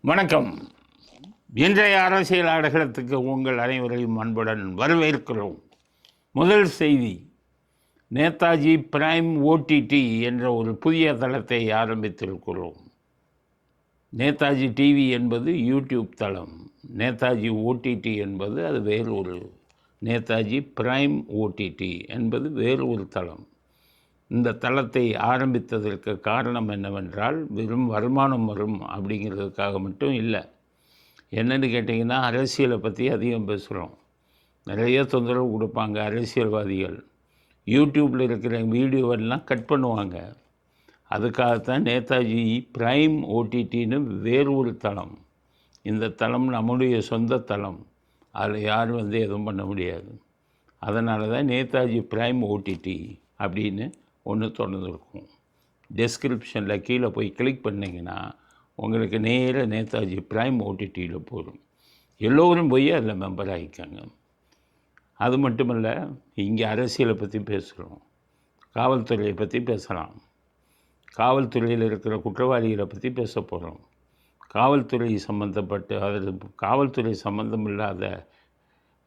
வணக்கம். இன்றைய அரசியல் ஆடுகளத்துக்கு உங்கள் அனைவரையும் அன்புடன் வரவேற்கிறோம். முதல் செய்தி, நேதாஜி பிரைம் ஓடிடி என்ற ஒரு புதிய தளத்தை ஆரம்பித்திருக்கிறோம். நேதாஜி டிவி என்பது யூடியூப் தளம், நேதாஜி ஓடிடி என்பது அது வேறு ஒரு, நேதாஜி பிரைம் ஓடிடி என்பது வேறு ஒரு தளம். இந்த தளத்தை ஆரம்பித்ததற்கு காரணம் என்னவென்றால், வெறும் வருமானம் வரும் அப்படிங்கிறதுக்காக மட்டும் இல்லை. என்னென்னு கேட்டிங்கன்னா, அரசியலை பற்றி அதிகம் பேசுகிறோம். நிறைய தொந்தரவு கொடுப்பாங்க அரசியல்வாதிகள். யூடியூப்பில் இருக்கிற வீடியோவெல்லாம் கட் பண்ணுவாங்க. அதுக்காகத்தான் நேதாஜி பிரைம் ஓடிடின்னு வேறு ஒரு தளம். இந்த தளம் நம்முடைய சொந்த தளம். அதில் யாரும் எதுவும் பண்ண முடியாது. அதனால தான் நேதாஜி பிரைம் ஓடிடி அப்படின்னு ஒன்று தொடர்ந்துருக்கும். டெஸ்கிரிப்ஷனில் கீழே போய் கிளிக் பண்ணிங்கன்னா உங்களுக்கு நேராக நேதாஜி பிரைம் ஓடிடியில் போகும். எல்லோரும் போய் அதில் மெம்பர் ஆகிக்காங்க. அது மட்டுமல்ல, இங்கே அரசியலை பற்றி பேசுகிறோம், காவல்துறையை பற்றி பேசலாம், காவல்துறையில் இருக்கிற குற்றவாளிகளை பற்றி பேச போகிறோம், காவல்துறை சம்மந்தப்பட்டு அதில் காவல்துறை சம்மந்தம் இல்லாத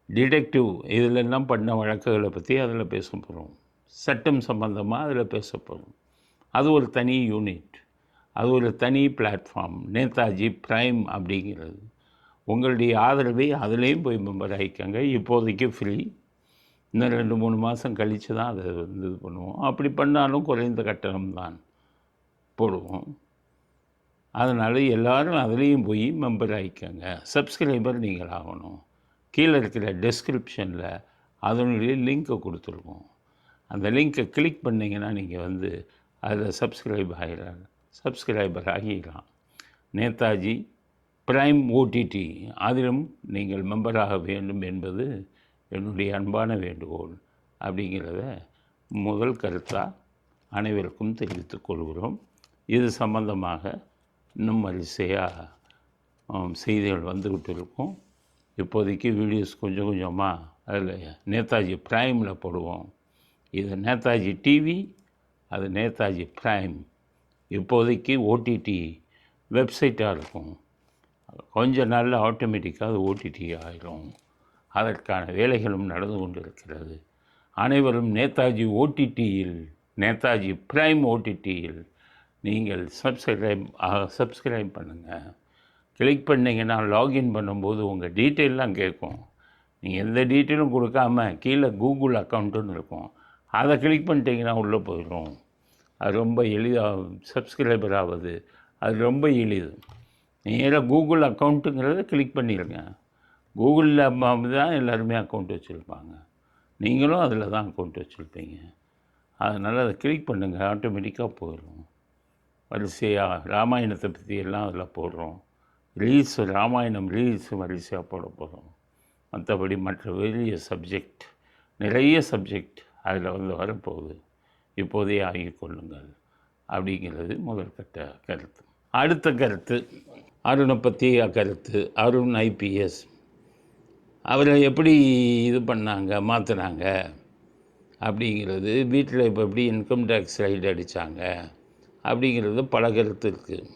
டிடெக்டிவ் இதிலெல்லாம் பண்ண வழக்குகளை பற்றி அதில் பேச போகிறோம். சட்டம் சம்பந்தமாக அதில் பேச போகிறோம். அது ஒரு தனி யூனிட், அது ஒரு தனி பிளாட்ஃபார்ம், நேதாஜி பிரைம் அப்படிங்கிறது. உங்களுடைய ஆதரவை அதுலேயும் போய் மெம்பர் ஆகிக்கங்க. இப்போதைக்கு ஃப்ரீ. இன்னும் 2-3 மாதம் கழித்து தான் அதை இது பண்ணுவோம். அப்படி பண்ணாலும் குறைந்த கட்டணம் தான் போடுவோம். அதனால் எல்லோரும் அதுலேயும் போய் மெம்பர் ஆகிக்கங்க. சப்ஸ்கிரைபர் நீங்கள் ஆகணும். கீழே இருக்கிற டெஸ்கிரிப்ஷனில் அதனுடைய லிங்க்கை கொடுத்துருக்கோம். அந்த லிங்க்கை கிளிக் பண்ணிங்கன்னா நீங்கள் அதில் சப்ஸ்கிரைபர் ஆகிடலாம். நேதாஜி பிரைம் ஓடிடி அதிலும் நீங்கள் மெம்பராக வேண்டும் என்பது என்னுடைய அன்பான வேண்டுகோள் அப்படிங்கிறத முதல் கருத்தாக அனைவருக்கும் தெரிவித்துக் கொள்கிறோம். இது சம்பந்தமாக இன்னும் வரிசையாக செய்திகள் வந்துக்கிட்டு இருக்கும். இப்போதைக்கு வீடியோஸ் கொஞ்சம் கொஞ்சமாக அதில் நேதாஜி பிரைமில் போடுவோம். இது நேதாஜி டிவி, அது நேதாஜி பிரைம். இப்போதைக்கு ஓடிடி வெப்சைட்டாக இருக்கும். கொஞ்ச நாளில் ஆட்டோமேட்டிக்காக அது ஓடிடி ஆகிடும். அதற்கான வேலைகளும் நடந்து கொண்டு இருக்கிறது. அனைவரும் நேதாஜி ஓடிடியில், நேதாஜி பிரைம் ஓடிடியில் நீங்கள் சப்ஸ்கிரைப் பண்ணுங்கள். கிளிக் பண்ணிங்கன்னா லாகின் பண்ணும்போது உங்கள் டீட்டெயிலெலாம் கேட்கும். நீங்கள் எந்த டீட்டெயிலும் கொடுக்காம கீழே கூகுள் அக்கௌண்ட்டுன்னு இருக்கும். அதை கிளிக் பண்ணிட்டீங்கன்னா உள்ளே போயிடும். அது ரொம்ப எளிதாக சப்ஸ்கிரைபர் ஆகுது. அது ரொம்ப எளிது. நேராக கூகுள் அக்கௌண்ட்டுங்கிறத கிளிக் பண்ணிடுங்க. கூகுளில் தான் எல்லாருமே அக்கௌண்ட் வச்சுருப்பாங்க. நீங்களும் அதில் தான் அக்கௌண்ட் வச்சுருப்பீங்க. அதனால் அதை கிளிக் பண்ணுங்கள், ஆட்டோமேட்டிக்காக போயிடும். வரிசையாக ராமாயணத்தை பற்றி எல்லாம் அதில் போடுறோம். ரீல்ஸ், ராமாயணம் ரீல்ஸ் வரிசையாக போட போகிறோம். மற்றபடி மற்ற வெளிய சப்ஜெக்ட், நிறைய சப்ஜெக்ட் அதில் வரப்போகுது. இப்போதே ஆகிக்கொள்ளுங்கள் அப்படிங்கிறது முதல் கட்ட கருத்து. அடுத்த கருத்து, அருணை பற்றிய கருத்து. அருண் ஐபிஎஸ் அவரை எப்படி இது பண்ணாங்க, மாற்றினாங்க அப்படிங்கிறது, வீட்டில் இப்போ எப்படி இன்கம் டேக்ஸ் ரைடு அடித்தாங்க அப்படிங்கிறது பல கருத்து இருக்குது.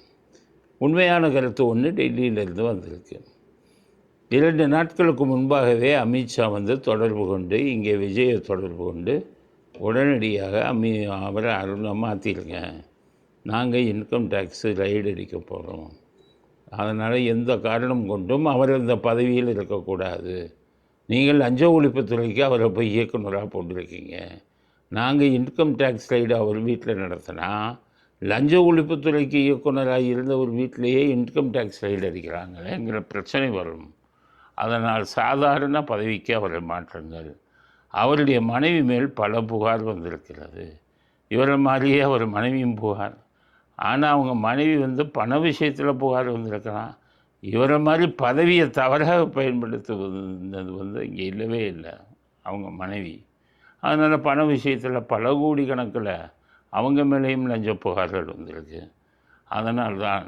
உண்மையான கருத்து ஒன்று டெல்லியிலேருந்து வந்திருக்கு. 2 நாட்களுக்கு முன்பாகவே அமித்ஷா தொடர்பு கொண்டு, இங்கே விஜயை தொடர்பு கொண்டு உடனடியாக அவரை அருணை மாற்றிருங்க, நாங்கள் இன்கம் டேக்ஸு ரைடு அடிக்க போகிறோம், அதனால் எந்த காரணம் கொண்டும் அவர் இந்த பதவியில் இருக்கக்கூடாது, நீங்கள் லஞ்ச ஒழிப்புத்துறைக்கு அவரை போய் இயக்குநராக போட்டிருக்கீங்க, நாங்கள் இன்கம் டேக்ஸ் ரைடு அவர் வீட்டில் நடத்தினா லஞ்ச ஒழிப்புத்துறைக்கு இயக்குநராக இருந்த ஒரு வீட்டிலேயே இன்கம் டேக்ஸ் ரைடு அடிக்கிறாங்களேங்கிற பிரச்சனை வரும். அதனால் சாதாரண பதவிக்கு அவரை மாற்றுங்கள். அவருடைய மனைவி மேல் பல புகார் வந்திருக்கிறது. இவரை மாதிரியே அவர் மனைவியும் புகார். ஆனால் அவங்க மனைவி பண விஷயத்தில் புகார் வந்திருக்கலாம். இவரை மாதிரி பதவியை தவறாக பயன்படுத்துவது இங்கே இல்லவே இல்லை அவங்க மனைவி. அதனால் பண விஷயத்தில் பல கோடி கணக்கில் அவங்க மேலேயும் லஞ்ச புகார்கள் வந்திருக்கு. அதனால்தான்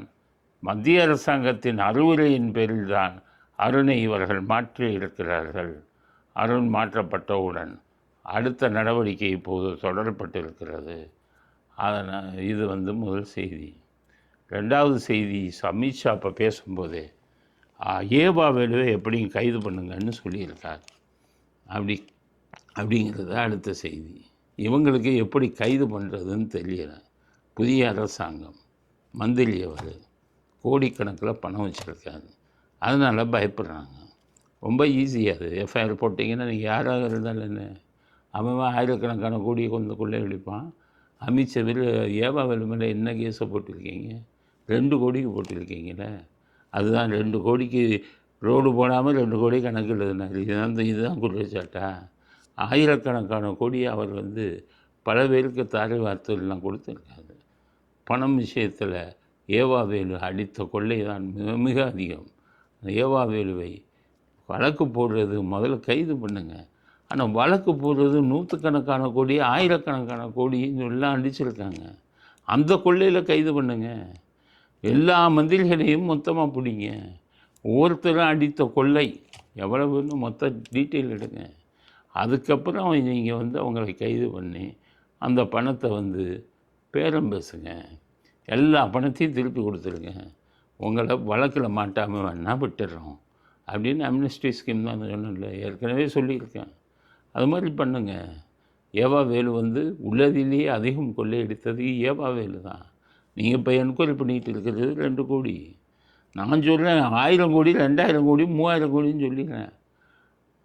மத்திய அரசாங்கத்தின் அறிவுரையின் பேரில் தான் அருணை இவர்கள் மாற்றி இருக்கிறார்கள். அருண் மாற்றப்பட்டவுடன் அடுத்த நடவடிக்கை இப்போது தொடரப்பட்டிருக்கிறது. அதனால் இது முதல் செய்தி. ரெண்டாவது செய்தி அமித்ஷா இப்போ பேசும்போது ஏவா வேலுவை எப்படியும் கைது பண்ணுங்கன்னு சொல்லியிருக்கார். அப்படிங்கிறது அடுத்த செய்தி. இவங்களுக்கு எப்படி கைது பண்ணுறதுன்னு தெரியல. புதிய அரசாங்கம், மந்திரி அவர் கோடிக்கணக்கில் பணம் வச்சுருக்காரு, அதனால் பயப்படுறாங்க. ரொம்ப ஈஸியாக அது எஃப்ஐஆர் போட்டிங்கன்னா நீங்கள் யாராக இருந்தாலும் என்ன, அவன் ஆயிரக்கணக்கான கோடியை கொள்ளை அடிப்பான். அமித்ஷாவில் ஏவா வேலு மேலே என்ன கேஸை போட்டிருக்கீங்க? 2 கோடிக்கு போட்டிருக்கீங்களே. அதுதான் 2 கோடிக்கு ரோடு போடாமல் 2 கோடி கணக்கு எழுதினார். இதுதான் குற்றச்சாட்டா? ஆயிரக்கணக்கான கோடியை அவர் பல பேருக்கு தாரை வார்த்தைலாம் கொடுத்துருக்காரு. பணம் விஷயத்தில் ஏவா வேலு அடித்த கொள்ளை தான் மிக மிக அதிகம். ஏவா வேலுவை வழக்கு போடுறது முதல்ல கைது பண்ணுங்க. ஆனால் வழக்கு போடுறது நூற்றுக்கணக்கான கோடி, ஆயிரக்கணக்கான கோடின்னு எல்லாம் அடிச்சிருக்காங்க. அந்த கொள்ளையில் கைது பண்ணுங்க. எல்லா மந்திரிகளையும் மொத்தமாக பிடிங்க. ஒவ்வொருத்தரும் அடித்த கொள்ளை எவ்வளவுன்னு மொத்த டீட்டெயில் எடுங்க. அதுக்கப்புறம் நீங்கள் அவங்களை கைது பண்ணி அந்த பணத்தை பேரம் பேசுங்க. எல்லா பணத்தையும் திருப்பி கொடுத்துருங்க. உங்களை வழக்கில் மாட்டாமல் வேணால் விட்டுடுறோம் அப்படின்னு அம்னஸ்டி ஸ்கீம் தான் சொன்னேன்ல, ஏற்கனவே சொல்லியிருக்கேன். அது மாதிரி பண்ணுங்க. ஏவா வேலு உள்ளதிலேயே அதிகம் கொள்ளையடித்தது ஏவா வேலு தான். நீங்கள் இப்போ என்கொயரி பண்ணிகிட்டு இருக்கிறது 2 கோடி. நான் சொல்கிறேன் 1000 கோடி, 2000 கோடி, 3000 கோடின்னு சொல்லிடுறேன்.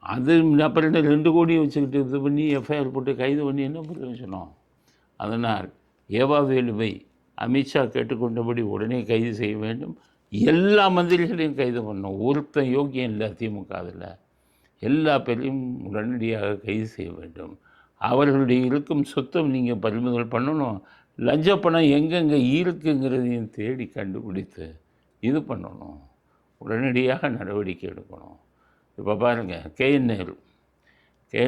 அது அப்புறம் 2 கோடியை வச்சுக்கிட்டு இது பண்ணி எஃப்ஐஆர் போட்டு கைது பண்ணி என்ன பிரயோஜனம்? அதனால் ஏவா வேலுவை அமித்ஷா கேட்டுக்கொண்டபடி உடனே கைது செய்ய வேண்டும். எல்லா மந்திரிகளையும் கைது பண்ணணும். ஒருத்தன் யோக்கியம் இல்லை திமுக. அதில் எல்லா பேரையும் உடனடியாக கைது செய்ய வேண்டும். அவர்களுடைய இருக்கும் சொத்தம் நீங்கள் பறிமுதல் பண்ணணும். லஞ்ச பணம் எங்கெங்கே இருக்குங்கிறதையும் தேடி கண்டுபிடித்து இது பண்ணணும். உடனடியாக நடவடிக்கை எடுக்கணும். இப்போ பாருங்கள், கேஎன்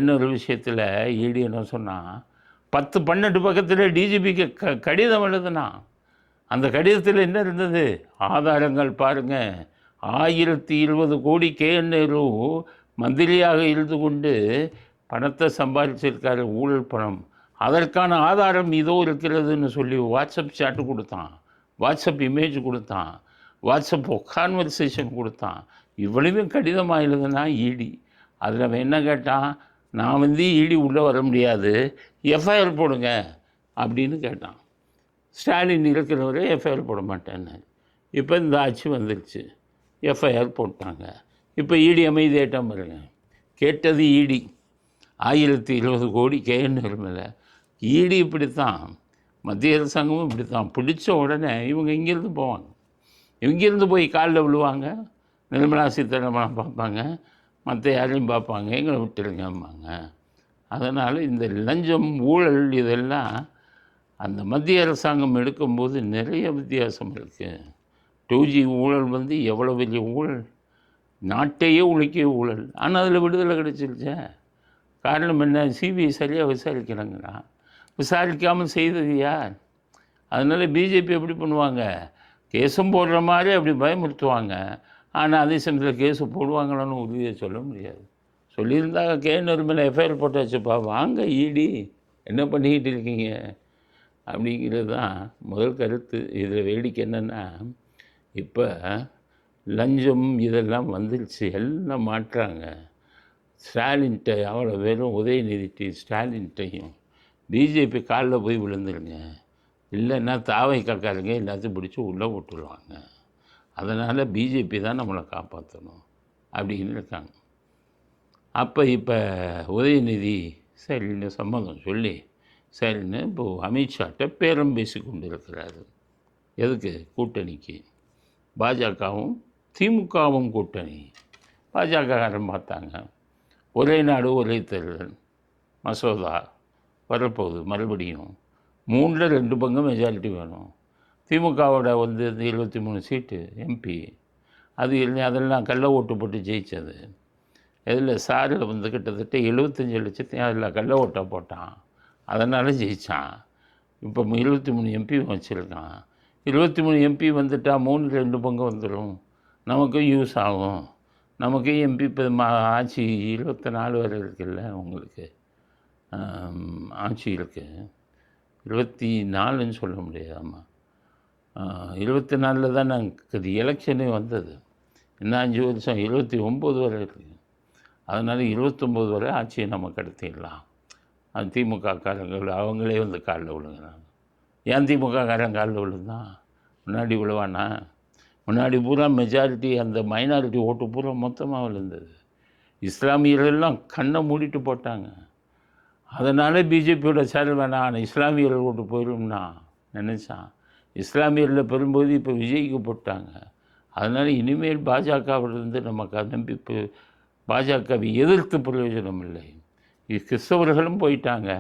நேரு விஷயத்தில் ஈடி என்ன சொன்னால் 10-12 பக்கத்தில் டிஜிபிக்கு கடிதம் எழுதுனா. அந்த கடிதத்தில் என்ன இருந்தது? ஆதாரங்கள் பாருங்கள். 1020 கோடி கேஎன் நேரு மந்திரியாக இருந்து கொண்டு பணத்தை சம்பாதிச்சிருக்காரு, ஊழல் பணம். அதற்கான ஆதாரம் இதோ இருக்கிறதுன்னு சொல்லி வாட்ஸ்அப் சாட்டு கொடுத்தான், வாட்ஸ்அப் இமேஜ் கொடுத்தான், வாட்ஸ்அப் கான்வர்சேஷன் கொடுத்தான். இவ்வளவும் கடிதமாக எழுதுனா ஈடி. அதில் அவன் என்ன கேட்டான்? நான் ஈடி உள்ளே வர முடியாது, எஃப்ஐஆர் போடுங்க அப்படின்னு கேட்டான். ஸ்டாலின் இருக்கிறவரை எஃப்ஐஆர் போட மாட்டேன்னு. இப்போ இந்த ஆட்சி வந்துருச்சு, எஃப்ஐஆர் போட்டாங்க. இப்போ ஈடி அமைதியாட்டம் பாருங்க. கேட்டது ஈடி 1020 கோடி கேஎன் மேலே. ஈடி இப்படித்தான், மத்திய அரசாங்கமும் இப்படித்தான். பிடிச்ச உடனே இவங்க இங்கேருந்து போவாங்க. இங்கேருந்து போய் காலில் விழுவாங்க. நிர்மலா சீதாராமன் பார்ப்பாங்க, மற்ற யாரையும் பார்ப்பாங்க, எங்களை விட்டுருங்கம்பாங்க. அதனால் இந்த லஞ்சம், ஊழல் இதெல்லாம் அந்த மத்திய அரசாங்கம் எடுக்கும்போது நிறைய வித்தியாசம் இருக்குது. 2G ஊழல் எவ்வளோ பெரிய ஊழல், நாட்டையே உழைக்கிய ஊழல். ஆனால் அதில் விடுதலை கிடைச்சிருச்சே. காரணம் என்ன? சிபிஐ சரியாக விசாரிக்கிறாங்களா? விசாரிக்காமல் செய்தது யார்? அதனால் பிஜேபி எப்படி பண்ணுவாங்க? கேஸும் போடுற மாதிரி அப்படி பயமுறுத்துவாங்க. ஆனால் அதே சமயத்தில் கேஸு போடுவாங்களான்னு உறுதியாக சொல்ல முடியாது. சொல்லியிருந்தாங்க கேஎன் மேலே எஃப்ஐஆர் போட்டாச்சுப்பா, வாங்க ஈடி என்ன பண்ணிக்கிட்டு இருக்கீங்க அப்படிங்கிறது தான் முதல் கருத்து. இதில் வேடிக்கை என்னென்னா, இப்போ லஞ்சம் இதெல்லாம் வந்துருச்சு, எல்லாம் மாட்டுறாங்க. ஸ்டாலின்கிட்ட அவ்வளோ வெறும் உதயநிதிட்டு ஸ்டாலின்கிட்டையும் பிஜேபி காலில் போய் விழுந்துருங்க, இல்லைன்னா தாவை காக்காருங்க எல்லாத்தையும் பிடிச்சி உள்ளே விட்டுருவாங்க. அதனால் பிஜேபி தான் நம்மளை காப்பாற்றணும் அப்படின்னு இருக்காங்க. அப்போ இப்போ உதயநிதி சரின்னு சம்மதம் சொல்லி சரின்னு இப்போது அமித்ஷாட்ட பேரம் பேசி கொண்டு இருக்கிறாரு. எதுக்கு? கூட்டணிக்கு. பாஜகவும் திமுகவும் கூட்டணி. பாஜகக்காரன் பார்த்தாங்க, ஒரே நாடு ஒரே தேர்தல் மசோதா வரப்போகுது, மறுபடியும் 3ல் 2 பங்கு மெஜாரிட்டி வேணும். திமுகவோட 23 சீட்டு எம்பி, அது அதெல்லாம் கள்ள ஓட்டு போட்டு ஜெயித்தது. இதில் சாரில் கிட்டத்தட்ட 75 லட்சத்தையும் அதில் கள்ள ஓட்டை போட்டான், அதனால் ஜெயித்தான். இப்போ 23 எம்பி வச்சுருக்கான். 23 எம்பி வந்துட்டால் 3ல் 2 பங்கு வந்துடும், நமக்கும் யூஸ் ஆகும். நமக்கு எம்பி இப்போ ஆட்சி 24 வரை இருக்குல்ல, உங்களுக்கு ஆட்சி இருக்குது. 24ன்னு சொல்ல முடியாதாம்மா, 74 தான் நாங்கள் எலெக்ஷனே வந்தது. இன்னும் 5 வருஷம் 79 வரை இருக்குது. அதனால் 29 வரை ஆட்சியை நம்ம கடத்திடலாம். அது திமுககாரங்கள் அவங்களே வந்து காலில் விழுங்குறாங்க. ஏன் திமுககாரன் காலில் விழுந்தான்? முன்னாடி விழுவானா? முன்னாடி பூரா மெஜாரிட்டி அந்த மைனாரிட்டி ஓட்டு பூரா மொத்தமாக விழுந்தது. இஸ்லாமியர்களெல்லாம் கண்ணை மூடிட்டு போட்டாங்க. அதனால் பிஜேபியோட சேர வேணாம், ஆனால் இஸ்லாமியர்கள் ஓட்டு போயிடும்னா நினச்சான். இஸ்லாமியரில் பெரும்போது இப்போ விஜய்க்கு போட்டாங்க. அதனால் இனிமேல் பாஜகவிலிருந்து நமக்கு நம்பி பாஜகவை எதிர்த்து பிரயோஜனம் இல்லை. கிறிஸ்தவர்களும் போயிட்டாங்க,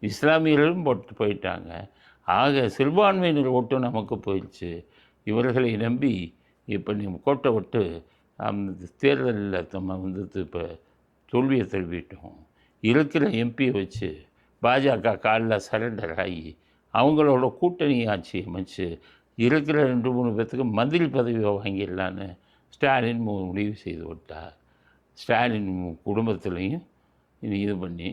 இஸ்லாமியர்களும் போயிட்டாங்க. ஆக சிறுபான்மையினர் ஓட்டும் நமக்கு போயிடுச்சு. இவர்களை நம்பி இப்போ நீங்கள் கோட்டை விட்டு அந்த தேர்தலில் நம்ம இப்போ தோல்வியை தழுவிட்டோம். இருக்கிற எம்பியை வச்சு பாஜக காலில் சரண்டர் ஆகி அவங்களோட கூட்டணி ஆட்சி அமைச்சு இருக்கிற 2-3 பேர்த்துக்கு மந்திரி பதவியை வாங்கிடலான்னு ஸ்டாலின் முடிவு செய்து விட்டார். ஸ்டாலின் குடும்பத்துலேயும் இது பண்ணி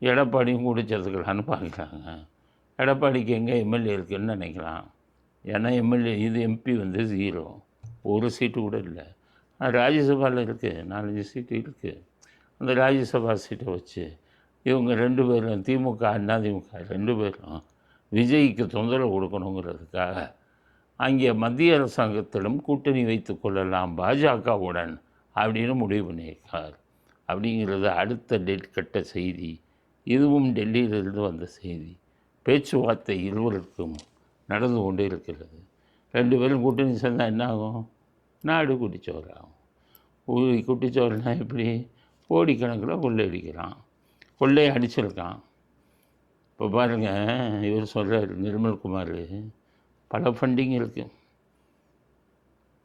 எடப்பாடியும் குடிச்சதுக்கலான்னு பார்க்குறாங்க. எடப்பாடிக்கு எங்கே எம்எல்ஏ இருக்குதுன்னு நினைக்கலாம். ஏன்னா எம்எல்ஏ இது எம்பி வந்து 0, ஒரு சீட்டு கூட இல்லை. ராஜ்யசபாவில் இருக்குது, 4-5 சீட்டு இருக்குது. அந்த ராஜ்யசபா சீட்டை வச்சு இவங்க 2 பேரும் திமுக அதிமுக 2 பேரும் விஜய்க்கு தொந்தரவு கொடுக்கணுங்கிறதுக்காக அங்கே மத்திய அரசாங்கத்திடம் கூட்டணி வைத்து கொள்ளலாம் பாஜகவுடன் அப்படின்னு முடிவு பண்ணியிருக்கார். அப்படிங்கிறது அடுத்த கட்ட செய்தி. இதுவும் டெல்லியிலிருந்து வந்த செய்தி. பேச்சுவார்த்தை இருவருக்கும் நடந்து கொண்டு இருக்கிறது. 2 பேரும் கூட்டணி சேர்ந்தால் என்ன ஆகும்? நாடு குட்டிச்சோறாகும். குட்டிச்சோறுனா எப்படி? கோடிக்கணக்கில் கொள்ளையடிக்கிறான், கொள்ளையை அடிச்சிருக்கான். இப்போ பாருங்கள், இவர் சொல்கிறார் நிர்மல்குமார், பல ஃபண்டிங் இருக்குது.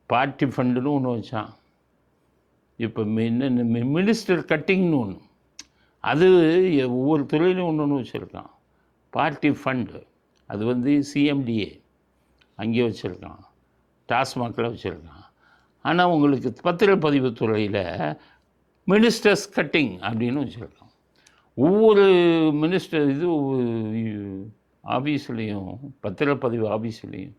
பார்ட்டி ஃபண்டுன்னு ஒன்று வச்சான். இப்போ இன்னும் மினிஸ்டர் கட்டிங்னு ஒன்று, அது ஒவ்வொரு துறையிலும் ஒன்று வச்சுருக்கான். பார்ட்டி ஃபண்டு அது வந்து சிஎம்டிஏ அங்கே வச்சுருக்கான், டாஸ்மாகில் வச்சுருக்கான். ஆனால் உங்களுக்கு பத்திரப்பதிவு துறையில் மினிஸ்டர்ஸ் கட்டிங் அப்படின்னு வச்சுருக்கான். ஒவ்வொரு மினிஸ்டர் ஆஃபீஸ்லேயும் பத்திரப்பதிவு ஆஃபீஸ்லேயும்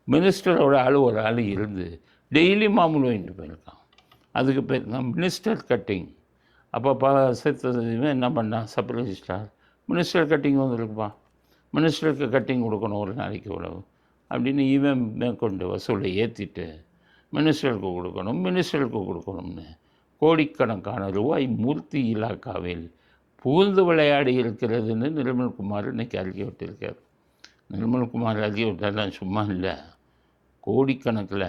மினிஸ்டரோட ஒரு ஆள் இருந்து டெய்லி மாமூல் வாங்கிட்டு போயிருக்கான். அதுக்கு பேர் தான் மினிஸ்டர் கட்டிங். அப்போ என்ன பண்ணான்? சப் ரெஜிஸ்ட்ரார் மினிஸ்டர் கட்டிங் வந்துருக்குப்பா, மினிஸ்டருக்கு கட்டிங் கொடுக்கணும் ஒரு நாளைக்கு இவ்வளவு அப்படின்னு இவன் மேற்கொண்டு வசூலை ஏற்றிட்டு மினிஸ்டருக்கு கொடுக்கணும்னு கோடிக்கணக்கான ரூபாய் மூர்த்தி இலாக்காவில் புகுந்து விளையாடி இருக்கிறதுன்னு நிர்மல்குமார் இன்றைக்கி அறிக்கை விட்டிருக்கார். நிர்மல்குமார் அறிக்கை விட்டாலாம் சும்மா இல்லை, கோடிக்கணக்கில்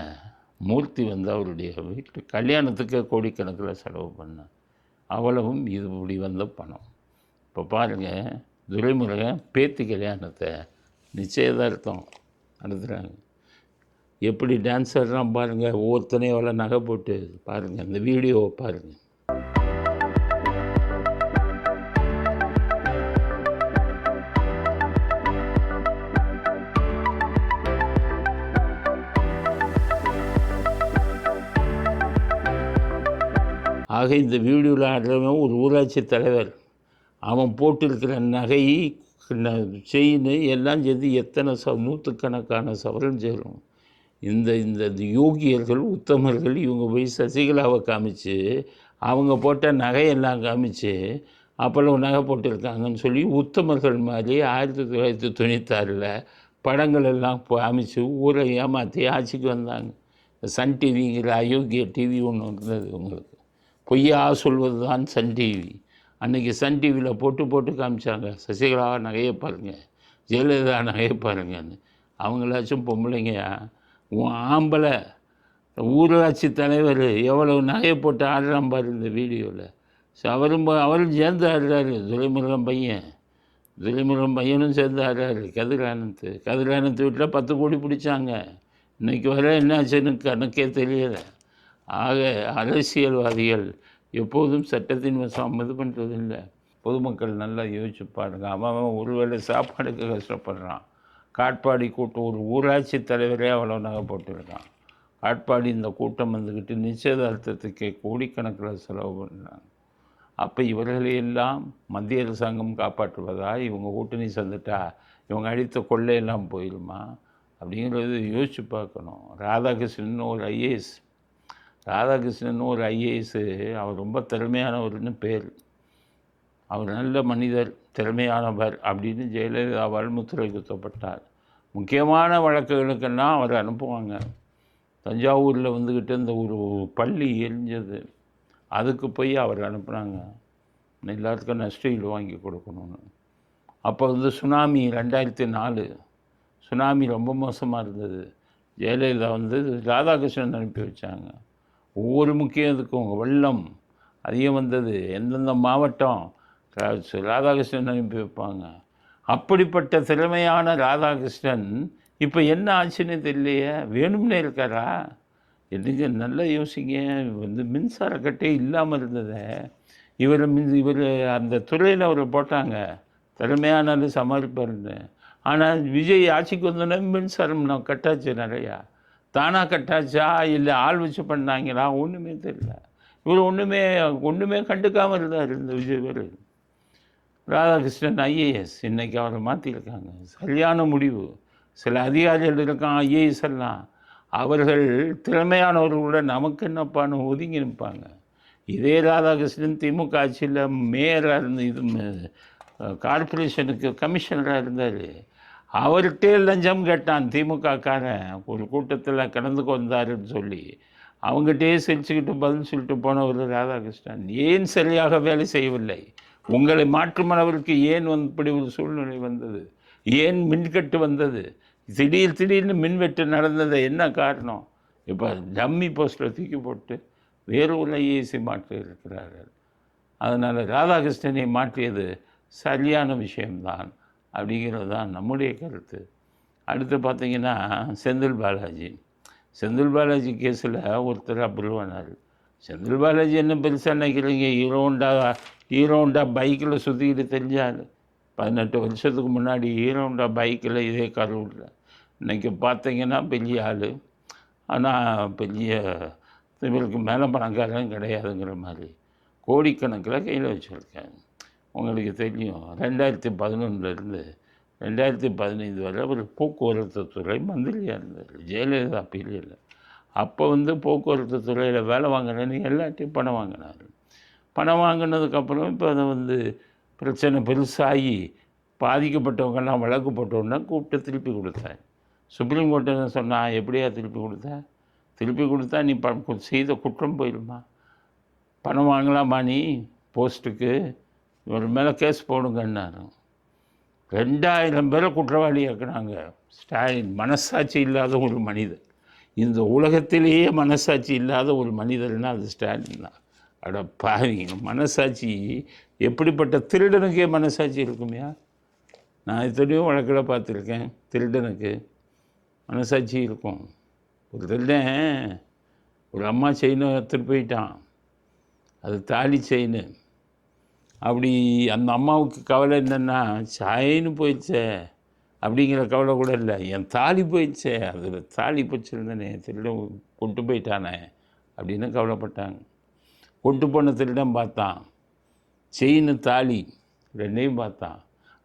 மூர்த்தி வந்து அவருடைய வீட்டு கல்யாணத்துக்கு கோடிக்கணக்கில் செலவு பண்ணார். அவ்வளவும் இது இப்படி வந்த பணம். இப்போ பாருங்கள், துரைமுருகன் பேத்தி கல்யாணத்தை நிச்சயதார்த்தம் நடத்துகிறாங்க. எப்படி டான்ஸர்லாம் பாருங்கள், ஒவ்வொருத்தனையும் எவ்வளோ நகை போட்டு பாருங்கள், அந்த வீடியோவை பாருங்கள். ஆக இந்த வீடியோவில் ஆடுறவன் ஒரு ஊராட்சி தலைவர். அவன் போட்டிருக்கிற நகை செயின் எல்லாம் சேர்ந்து எத்தனை நூற்றுக்கணக்கான சவரன் சேரும். இந்த யோகியர்கள் உத்தமர்கள் இவங்க போய் சசிகலாவை காமிச்சு அவங்க போட்ட நகையெல்லாம் காமிச்சு அப்போல்லாம் நகை போட்டிருக்காங்கன்னு சொல்லி உத்தமர்கள் மாதிரி 1996 படங்கள் எல்லாம் காமிச்சு ஊரை ஏமாற்றி ஆட்சிக்கு வந்தாங்க. சன் டிவிங்கிற அயோக்கிய டிவி ஒன்று இருந்தது உங்களுக்கு. பொய்யா சொல்வது தான் சன் டிவி. அன்றைக்கி சன் டிவியில் போட்டு காமிச்சாங்க, சசிகலா நகையை பாருங்கள், ஜெயலலிதா நகையை பாருங்கன்னு. அவங்களாச்சும் பொம்பளைங்கயா? உன் ஆம்பளை ஊராட்சி தலைவர் எவ்வளோ நகையை போட்டு ஆடுறான் பாரு இந்த வீடியோவில். அவரும் சேர்ந்து ஆடுறாரு. துரைமுருகன் பையனும் சேர்ந்து ஆடுறாரு. கதிரானத்து வீட்டில் 10 கோடி பிடிச்சாங்க. இன்றைக்கி வர என்னாச்சுன்னு கணக்கே தெரியலை. ஆக அரசியல்வாதிகள் எப்போதும் சட்டத்தின் வசம் இது பண்ணுறதில்லை. பொதுமக்கள் நல்லா யோசிச்சு பாருங்க. அவன் ஒருவேளை சாப்பாடுக்கு கஷ்டப்படுறான். காட்பாடி கூட்டம் ஒரு ஊராட்சி தலைவரே அவ்வளோ நகை போட்டுருக்கான். காட்பாடி இந்த கூட்டம் வந்துக்கிட்டு நிச்சயதார்த்தத்துக்கு கோடிக்கணக்கில் செலவு பண்ணுறாங்க. அப்போ இவர்களையெல்லாம் மத்திய அரசாங்கம் காப்பாற்றுவதா? இவங்க கூட்டணி சேர்ந்துட்டா இவங்க அடித்த கொள்ளையெல்லாம் போயிடுமா? அப்படிங்கிறது யோசித்து பார்க்கணும். ராதாகிருஷ்ணன் ஒரு ஐஏஎஸ், அவர் ரொம்ப திறமையானவர்னு பேர். அவர் நல்ல மனிதர், திறமையானவர் அப்படின்னு ஜெயலலிதாவால் முத்திரை குத்தப்பட்டார். முக்கியமான வழக்குகளுக்கெல்லாம் அவர் அனுப்புவாங்க. தஞ்சாவூரில் வந்துக்கிட்டு இந்த ஒரு பள்ளி எரிஞ்சது, அதுக்கு போய் அவர் அனுப்புனாங்க, எல்லாத்துக்கும் நஷ்டஈடு வாங்கி கொடுக்கணும்னு. அப்போ வந்து சுனாமி 2004 சுனாமி ரொம்ப மோசமாக இருந்தது. ஜெயலலிதா வந்து ராதாகிருஷ்ணன் அனுப்பி வச்சாங்க. ஒவ்வொரு முக்கிய இதுக்கும் வெள்ளம் அதிகம் வந்தது, எந்தெந்த மாவட்டம் ராதாகிருஷ்ணன் அனுப்பி வைப்பாங்க. அப்படிப்பட்ட திறமையான ராதாகிருஷ்ணன் இப்போ என்ன ஆச்சுன்னு தெரியலையே, வேணும்னே இருக்காரா? என்னங்க நல்லா யோசிங்க. வந்து மின்சார கட்டே இல்லாமல் இருந்ததை இவர் அந்த துறையில் அவர் போட்டாங்க, திறமையானாலும் சமாளிப்பாருன்னு. ஆனால் விஜய் ஆட்சிக்கு வந்தோடனே மின்சாரம் நான் கட்டாச்சு, நிறையா தானாக கட்டாச்சா இல்லை ஆள் வச்சு பண்ணாங்களா ஒன்றுமே தெரியல. இவர் ஒன்றுமே கண்டுக்காமல் இருந்தார் இந்த விஜய் பேர். ராதாகிருஷ்ணன் ஐஏஎஸ், இன்றைக்கி அவரை மாற்றிருக்காங்க. சரியான முடிவு. சில அதிகாரிகள் இருக்கான் ஐஏஎஸ் எல்லாம், அவர்கள் திறமையானவர்களோட நமக்கு என்னப்பான்னு ஒதுங்கி நிற்பாங்க. இதே ராதாகிருஷ்ணன் திமுக ஆட்சியில் மேயராக இருந்து இது கார்பரேஷனுக்கு கமிஷனராக இருந்தார். அவர்கிட்டே லஞ்சம் கேட்டான் திமுகக்காரன், ஒரு கூட்டத்தில் கலந்துக்கு வந்தாருன்னு சொல்லி. அவங்ககிட்டே சிரிச்சுக்கிட்டு பதில் சொல்லிட்டு போனவர் ராதாகிருஷ்ணன். ஏன் சரியாக வேலை செய்யவில்லை? உங்களை மாற்றுமானவருக்கு ஏன் இப்படி ஒரு சூழ்நிலை வந்தது? ஏன் மின்கட்டு வந்தது? திடீர்னு மின்வெட்டு நடந்தது என்ன காரணம்? இப்போ டம்மி போஸ்ட்டில் தூக்கி போட்டு வேறு ஒரு ஐஏஎஸ்ஐ மாற்றி இருக்கிறார்கள். அதனால் ராதாகிருஷ்ணனை மாற்றியது சரியான விஷயம்தான் அப்படிங்கிறது தான் நம்முடைய கருத்து. அடுத்து பார்த்திங்கன்னா செந்தில் பாலாஜி கேஸில் ஒருத்தர் அப்ரூவானார். செந்தில் பாலாஜி என்ன பெருசாக நினைக்கிறீங்க? ஹீரோண்டா பைக்கில் சுற்றிக்கிட்டு தெரிஞ்சார். 18 வருஷத்துக்கு முன்னாடி ஹீரோண்டா பைக்கில் இதே கரூரில். இன்றைக்கி பார்த்தீங்கன்னா பெரிய ஆள், ஆனால் பெரிய இவருக்கு மேலே பணக்காரன் கிடையாதுங்கிற மாதிரி கோடிக்கணக்கில் கையில் வச்சுருக்கேன். உங்களுக்கு தெரியும், 2011 2015 வரை அவர் போக்குவரத்து துறை மந்திரியாக இருந்தார் ஜெயலலிதா பீரியடில். அப்போ வந்து போக்குவரத்து துறையில் வேலை வாங்கினேன்னு எல்லாத்தையும் பணம் வாங்கினார். பணம் வாங்கினதுக்கப்புறம் இப்போ அதை வந்து பிரச்சனை பெருசாகி பாதிக்கப்பட்டவங்கெல்லாம் வழக்கு போட்டோன்னா கூப்பிட்டு திருப்பி கொடுத்தார். சுப்ரீம் கோர்ட்டு என்ன சொன்னால், எப்படியா திருப்பி கொடுத்தா நீ செய்த குற்றம் போயிடுமா? பணம் வாங்கலாமா நீ போஸ்ட்டுக்கு? இவர் மேலே கேஸ் போடுங்கன்னாரு. 2000 பேரை குற்றவாளி ஆக்குனாங்க. ஸ்டாலின் மனசாட்சி இல்லாத ஒரு மனிதர், இந்த உலகத்திலேயே மனசாட்சி இல்லாத ஒரு மனிதர்னால் அது ஸ்டாலின் தான். அட பாருங்க, மனசாட்சி எப்படிப்பட்ட திருடனுக்கே மனசாட்சி இருக்குமையா? நான் எத்தனையோ வழக்கில் பார்த்துருக்கேன். திருடனுக்கு மனசாட்சி இருக்கும். ஒரு திருடன் ஒரு அம்மா செயினை எடுத்துகிட்டு போயிட்டான், அது தாலி செயின். அப்படி அந்த அம்மாவுக்கு கவலை என்னென்னா, செயின் போயிடுச்சே அப்படிங்கிற கவலை கூட இல்லை, என் தாலி போயிடுச்சே, அதில் தாலி போச்சிருந்தேனே, திருடன் கொண்டு போயிட்டானே அப்படின்னு கவலைப்பட்டாங்க. கொண்டு போன திருடன் பார்த்தான், செயின் தாலி ரெண்டையும் பார்த்தான்.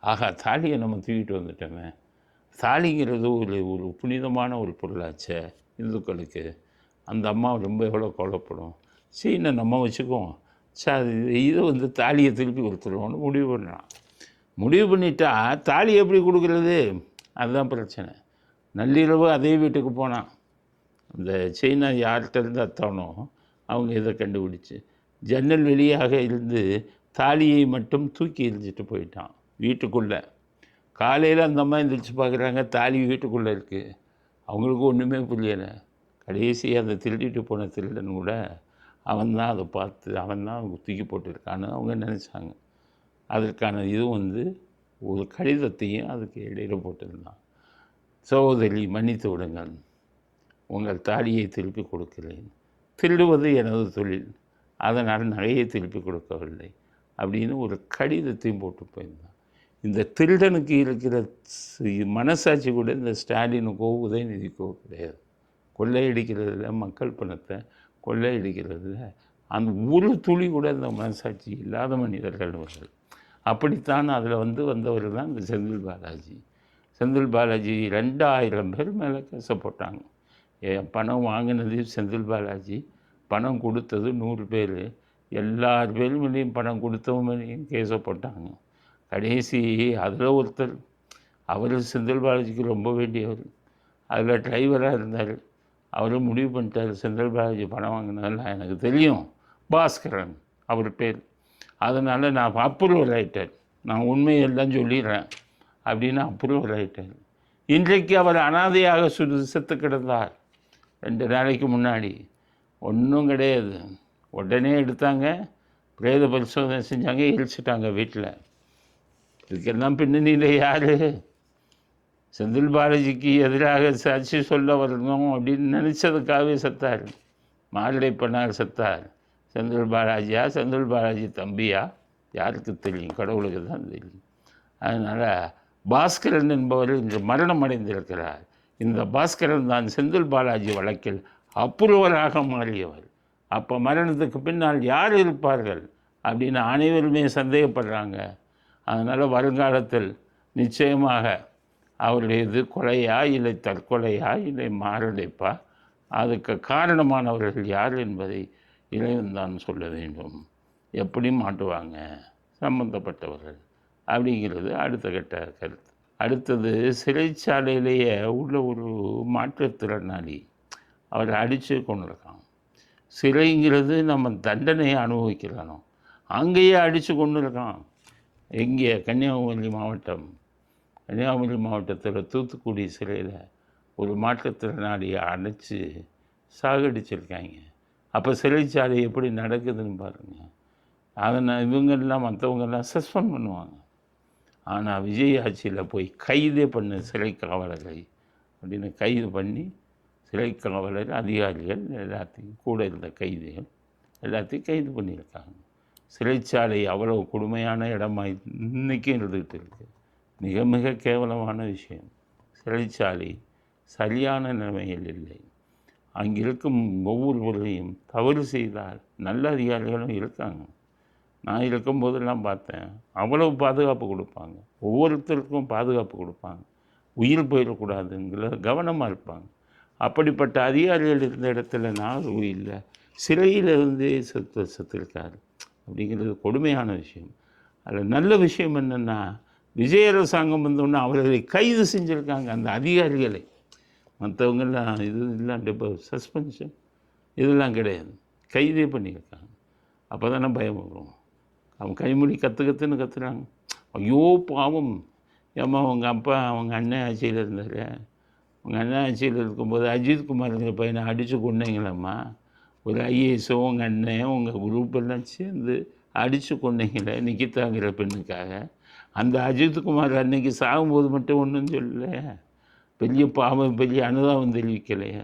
ஆகா, தாலியை நம்ம தூக்கிட்டு வந்துட்டோமே. தாலிங்கிறது ஒரு புனிதமான ஒரு பொருளாச்சே இந்துக்களுக்கு. அந்த அம்மா ரொம்ப எவ்வளோ கவலைப்படும். செயினை நம்ம வச்சுக்குவோம், சார் இதை வந்து தாலியை திருப்பி கொடுத்துருவோம்னு முடிவு பண்ணிட்டா தாலி எப்படி கொடுக்குறது? அதுதான் பிரச்சனை. நள்ளிரவு அதே வீட்டுக்கு போனான். அந்த செயினை யார்கிட்ட இருந்து அத்தானோ அவங்க இதை கண்டுபிடிச்சி ஜன்னல் வெளியாக இருந்து தாலியை மட்டும் தூக்கி எரிஞ்சிட்டு போயிட்டான் வீட்டுக்குள்ளே. காலையில் அந்த அம்மா எந்திரிச்சு பார்க்குறாங்க, தாலி வீட்டுக்குள்ளே இருக்குது. அவங்களுக்கு ஒன்றுமே புரியலை. கடைசியாக அந்த திருடிட்டு போன திருடன் கூட அவன் தான் அதை பார்த்து அவன் தான் தூக்கி போட்டிருக்கான்னு அவங்க நினச்சாங்க. அதற்கான இது வந்து ஒரு கடிதத்தையும் அதுக்கு இடையில போட்டிருந்தான். சகோதரி மன்னித்து விடுங்கள், உங்கள் தாலியை திருப்பி கொடுக்கிறேன், திருடுவது எனது தொழில், அதனால் நகையை திருப்பி கொடுக்கவில்லை அப்படின்னு ஒரு கடிதத்தையும் போட்டு போயிருந்தான். இந்த திருடனுக்கு இருக்கிற மனசாட்சி கூட இந்த ஸ்டாலினுக்கோ உதயநிதிக்கோ கிடையாது. கொள்ளையடிக்கிறதுல, மக்கள் பணத்தை கொள்ளையடிக்கிறதுல அந்த ஒரு துளி கூட இந்த மனசாட்சி இல்லாத மனிதர்கள் அவர்கள். அப்படித்தான் அதில் வந்தவர் தான் இந்த செந்தில் பாலாஜி. செந்தில் பாலாஜி 2000 பேர் மேலே கேஸை போட்டாங்க. பணம் வாங்கினது செந்தில் பாலாஜி, பணம் கொடுத்தது 100 பேர். எல்லார் பேர் மேலேயும் பணம் கொடுத்தவங்க மேலேயும் கேஸை போட்டாங்க. கடைசி அதில் ஒருத்தர், அவர் செந்தில் பாலாஜிக்கு ரொம்ப வேண்டியவர், அதில் டிரைவராக இருந்தார். அவரும் முடிவு பண்ணிட்டார், செந்தில் பாலாஜி பணம் வாங்கினதெல்லாம் எனக்கு தெரியும், பாஸ்கரன் அவர் பேர், அதனால் நான் அப்ரூவல் ஆகிட்டார், நான் உண்மையெல்லாம் சொல்லிடுறேன் அப்படின்னு அப்ரூவல் ஆகிட்டார். இன்றைக்கு அவர் அனாதையாக செத்து கிடந்தார். 2 நாளைக்கு முன்னாடி ஒன்றும் கிடையாது. உடனே எடுத்தாங்க, பிரேத பரிசோதனை செஞ்சாங்க, எரிச்சிட்டாங்க வீட்டில். இதுக்கெல்லாம் பின்னணியில் யார்? செந்தில் பாலாஜிக்கு எதிராக சாட்சி சொல்ல வரணும் அப்படின்னு நினச்சதுக்காகவே செத்தார். மாரடைப்பனால் செத்தார். செந்தில் பாலாஜியா, செந்தில் பாலாஜி தம்பியா, யாருக்கு தெரியும்? கடவுளுக்கு தான் தெரியும். அதனால் பாஸ்கரன் என்பவர் இன்று மரணம் அடைந்திருக்கிறார். இந்த பாஸ்கரன் தான் செந்தில் பாலாஜி வழக்கில் அப்ரூவராக மாறியவர். அப்போ மரணத்துக்கு பின்னால் யார் இருப்பார்கள் அப்படின்னு அனைவருமே சந்தேகப்படுறாங்க. அதனால் வருங்காலத்தில் நிச்சயமாக அவருடைய இது கொலையா இல்லை தற்கொலையா இல்லை மாரடைப்பா, அதுக்கு காரணமானவர்கள் யார் என்பதை இறைவன் தான் சொல்ல வேண்டும். எப்படி மாட்டுவாங்க சம்பந்தப்பட்டவர்கள் அப்படிங்கிறது அடுத்த கட்ட கருத்து. அடுத்தது, சிறைச்சாலையிலேயே உள்ள ஒரு மாற்றுத்திறனாளி அவரை அடித்து கொண்டிருக்கான். சிறைங்கிறது நம்ம தண்டனையை அனுபவிக்கிறோம், அங்கேயே அடித்து கொண்டு இருக்கான். எங்கே? கன்னியாகுமரி மாவட்டத்தில் தூத்துக்குடி சிறையில் ஒரு மாற்றுத்திறனாளியை அடைச்சி சாகடிச்சிருக்காங்க. அப்போ சிறைச்சாலை எப்படி நடக்குதுன்னு பாருங்கள். அதனால் இவங்கெல்லாம் மற்றவங்கெல்லாம் சஸ்பெண்ட் பண்ணுவாங்க. ஆனால் விஜய் ஆட்சியில் போய் கைதே பண்ண சிறை காவலர்களை அப்படின்னு கைது பண்ணி, சிறை காவலர் அதிகாரிகள் எல்லாத்தையும், கூட இருந்த கைதிகள் எல்லாத்தையும் கைது பண்ணியிருக்காங்க. சிறைச்சாலை அவ்வளோ கொடுமையான இடமா இன்றைக்கும் இருந்துகிட்டு இருக்குது. மிக மிக கேவலமான விஷயம். சிறைச்சாலை சரியான நிலைமையில் இல்லை. அங்கே இருக்கும் ஒவ்வொருவரையும் தவறு செய்தால் நல்ல அதிகாரிகளும் இருக்காங்க. நான் இருக்கும்போதெல்லாம் பார்த்தேன், அவ்வளவு பாதுகாப்பு கொடுப்பாங்க, ஒவ்வொருத்தருக்கும் பாதுகாப்பு கொடுப்பாங்க, உயிர் போயிடக்கூடாதுங்கிற கவனமாக இருப்பாங்க. அப்படிப்பட்ட அதிகாரிகள் இருந்த இடத்துல நாகூர் இல்லை, சிறையில் இருந்தே செத்துருக்காரு அப்படிங்கிறது கொடுமையான விஷயம். அதில் நல்ல விஷயம் என்னென்னா, விஜய் அரசாங்கம் வந்தோடனே அவர்களை கைது செஞ்சுருக்காங்க, அந்த அதிகாரிகளை. மற்றவங்கெல்லாம் இது இல்லாண்டு இப்போ சஸ்பென்ஷன் இதெல்லாம் கிடையாது, கைதே பண்ணியிருக்காங்க. அப்போ தானே பயம் வரும். அவன் கைமொழி கற்றுன்னு கற்றுறாங்க. ஐயோ பாவம், ஏம்மா உங்கள் அப்பா அவங்க அண்ணன் ஆட்சியில் இருந்தார், உங்கள் அண்ணன் ஆட்சியில் இருக்கும்போது அஜித்குமாருங்கிற பையனை அடித்து கொண்டீங்களம்மா, ஒரு ஐஏஎஸோ உங்கள் அண்ணன் உங்கள் குரூப் எல்லாம் சேர்ந்து அடித்து கொண்டீங்களே நிக்கிதாங்கிற பெண்ணுக்காக. அந்த அஜித்குமார் அன்னைக்கு சாகும்போது மட்டும் ஒன்றும் சொல்லலையே, பெரிய பாவம், பெரிய அனுதாபம் தெரிவிக்கலையே.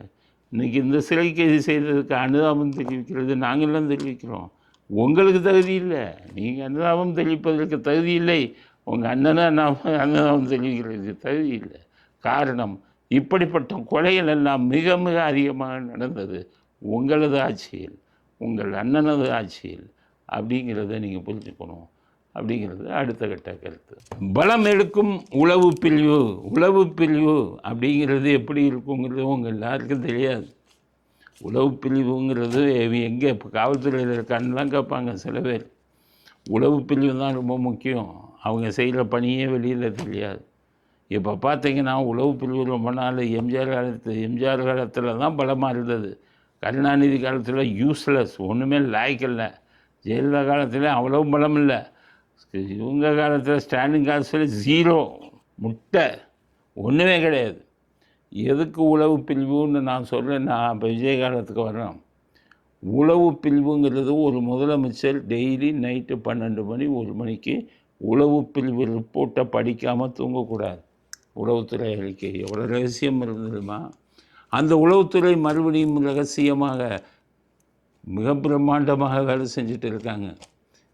இன்றைக்கி இந்த சிறை கைது செய்ததுக்கு அனுதாபம் தெரிவிக்கிறது நாங்கள்லாம் தெரிவிக்கிறோம். உங்களுக்கு தகுதி இல்லை, நீங்கள் அனுதாபம் தெரிவிப்பதற்கு தகுதி இல்லை, உங்கள் அண்ணனை நாம் அனுதாபம் தெரிவிக்கிறது தகுதி இல்லை. காரணம், இப்படிப்பட்ட கொலைகள் எல்லாம் மிக மிக அதிகமாக நடந்தது உங்களது ஆட்சியில், உங்கள் அண்ணனது ஆட்சியில் அப்படிங்கிறத நீங்கள் புரிஞ்சுக்கணும் அப்படிங்கிறது அடுத்த கட்ட கருத்து. பலம் எடுக்கும் உளவு பிரிவு அப்படிங்கிறது எப்படி இருக்குங்கிறது உங்கள் எல்லாருக்கும் தெரியாது. உளவு பிரிவுங்கிறது எங்கே இப்போ காவல்துறையில் இருக்கான்லாம் கேட்பாங்க சில பேர். உளவு பிரிவு தான் ரொம்ப முக்கியம். அவங்க செய்கிற பணியே வெளியில் தெரியாது. இப்போ பார்த்தீங்கன்னா உளவு பிரிவு ரொம்ப நாள் எம்ஜிஆர் காலத்தில் தான் பலமாக இருந்தது. கருணாநிதி காலத்தில் யூஸ்லெஸ், ஒன்றுமே லாய்க்கில்லை. ஜெயலலிதா காலத்தில் அவ்வளோ பலம் இல்லை. இவங்க காலத்தில் ஸ்டாலின் காலத்தில் 0 முட்டை ஒன்றுமே கிடையாது. எதுக்கு உளவு பிரிவுன்னு நான் சொல்கிறேன்னா, இப்போ விஜய் காலத்துக்கு வர்றோம். உளவு பிரிவுங்கிறது ஒரு முதலமைச்சர் டெய்லி நைட்டு 12 மணி 1 மணிக்கு உளவு பிரிவு ரிப்போர்ட்டை படிக்காமல் தூங்கக்கூடாது. உளவுத்துறை அறிக்கை எவ்வளோ ரகசியம் இருந்ததுமா, அந்த உளவுத்துறை மறுபடியும் ரகசியமாக மிக பிரம்மாண்டமாக வேலை செஞ்சுட்டு இருக்காங்க.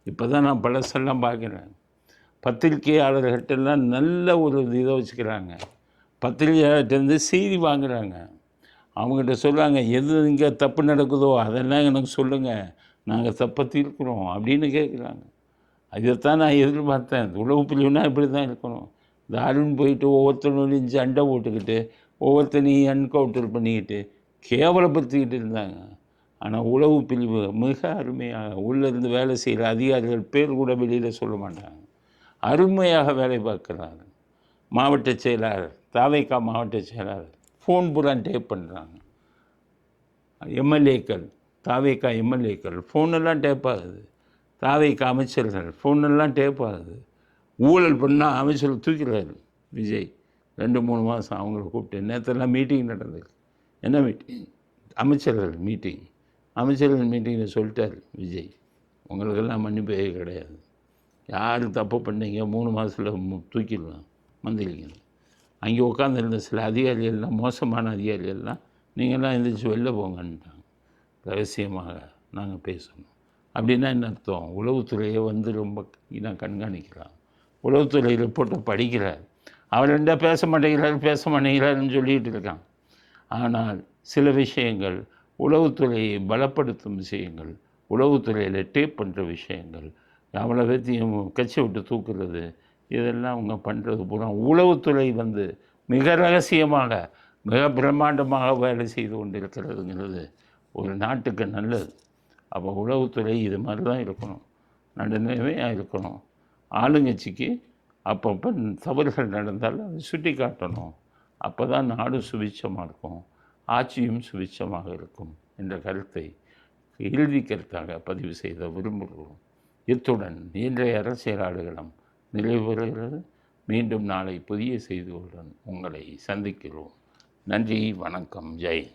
இப்போ தான் நான் பழசெல்லாம் பார்க்குறேன். பத்திரிகையாளர்கிட்டெல்லாம் நல்ல ஒரு இதை வச்சுக்கிறாங்க. பத்திரிகையாளர்கிட்டருந்து செய்தி வாங்குகிறாங்க. அவங்ககிட்ட சொல்கிறாங்க, எது இங்கே தப்பு நடக்குதோ அதெல்லாம் எனக்கு சொல்லுங்கள், நாங்கள் தப்பை தீர்க்கிறோம் அப்படின்னு கேட்குறாங்க. அதைத்தான் நான் எதிர்பார்த்தேன். உளவு பிரிவுனா இப்படி தான் இருக்கணும். இந்த அருண் போயிட்டு ஒவ்வொருத்தனையும் சண்டை போட்டுக்கிட்டு ஒவ்வொருத்தனையும் என்கவுண்டர் பண்ணிக்கிட்டு கேவலப்படுத்திக்கிட்டு இருந்தாங்க. ஆனால் உளவு பிரிவு மிக அருமையாக உள்ளேருந்து வேலை செய்கிற அதிகாரிகள் பேர் கூட வெளியில் சொல்ல மாட்டாங்க. அருமையாக வேலை பார்க்குறாங்க. மாவட்ட செயலாளர், தாவேகா மாவட்ட செயலாளர் ஃபோன் பூரா டேப் பண்ணுறாங்க. எம்எல்ஏக்கள், தாவேகா எம்எல்ஏக்கள் ஃபோனெல்லாம் டேப் ஆகுது. தாவேகா அமைச்சர்கள் ஃபோனெல்லாம் டேப் ஆகுது. ஊழல் பண்ணால் அமைச்சர்கள் தூக்கிறாரு விஜய். 2-3 மாதம் அவங்கள கூப்பிட்டு நேற்றெல்லாம் மீட்டிங் நடந்தது. என்ன மீட்டிங்? அமைச்சர்கள் மீட்டிங். அமைச்சர்கள் மீட்டிங்கில் சொல்லிட்டார் விஜய், உங்களுக்கெல்லாம் மன்னிப்பே கிடையாது. யார் தப்பு பண்ணீங்க 3 மாதத்தில் தூக்கிடலாம் மந்திரிங்க. அங்கே உட்காந்துருந்த சில அதிகாரிகள்லாம், மோசமான அதிகாரிகள்லாம், நீங்கள்லாம் எழுந்திரிச்சு வெளில போங்கன்ட்டாங்க. ரகசியமாக நாங்கள் பேசணும். அப்படின்னா என்ன அர்த்தம்? உளவுத்துறையை வந்து ரொம்ப நான் கண்காணிக்கிறான். உளவுத்துறை ரிப்போர்ட்டை படிக்கிறார். அவர் ரெண்டா பேச மாட்டேங்கிறாருன்னு சொல்லிகிட்டு இருக்கான். ஆனால் சில விஷயங்கள், உளவுத்துறையை பலப்படுத்தும் விஷயங்கள், உளவுத்துறையில் டேப் பண்ணுற விஷயங்கள், அவ்வளோ பேர்த்தையும் கட்சி விட்டு தூக்குறது, இதெல்லாம் அவங்க பண்ணுறது பூரா உளவுத்துறை வந்து மிக ரகசியமாக மிக பிரம்மாண்டமாக வேலை செய்து கொண்டு இருக்கிறதுங்கிறது ஒரு நாட்டுக்கு நல்லது. அப்போ உளவுத்துறை இது மாதிரி தான் இருக்கணும், நடுநிலைமையாக இருக்கணும். ஆளுங்கட்சிக்கு அப்பப்போ தவறுகள் நடந்தால் அதை சுட்டி காட்டணும். அப்போ தான் நாடு சுபிட்சமாக இருக்கும், ஆட்சியும் சுபிட்சமாக இருக்கும் என்ற கருத்தை இறுதி கருத்தாக பதிவு செய்த விரும்புகிறோம். இத்துடன் இன்றைய அரசியல் ஆடுகளம் நிறைவு பெறுகிறது. மீண்டும் நாளை புதிய செய்திகளுடன் உங்களை சந்திக்கிறோம். நன்றி, வணக்கம், ஜெய்.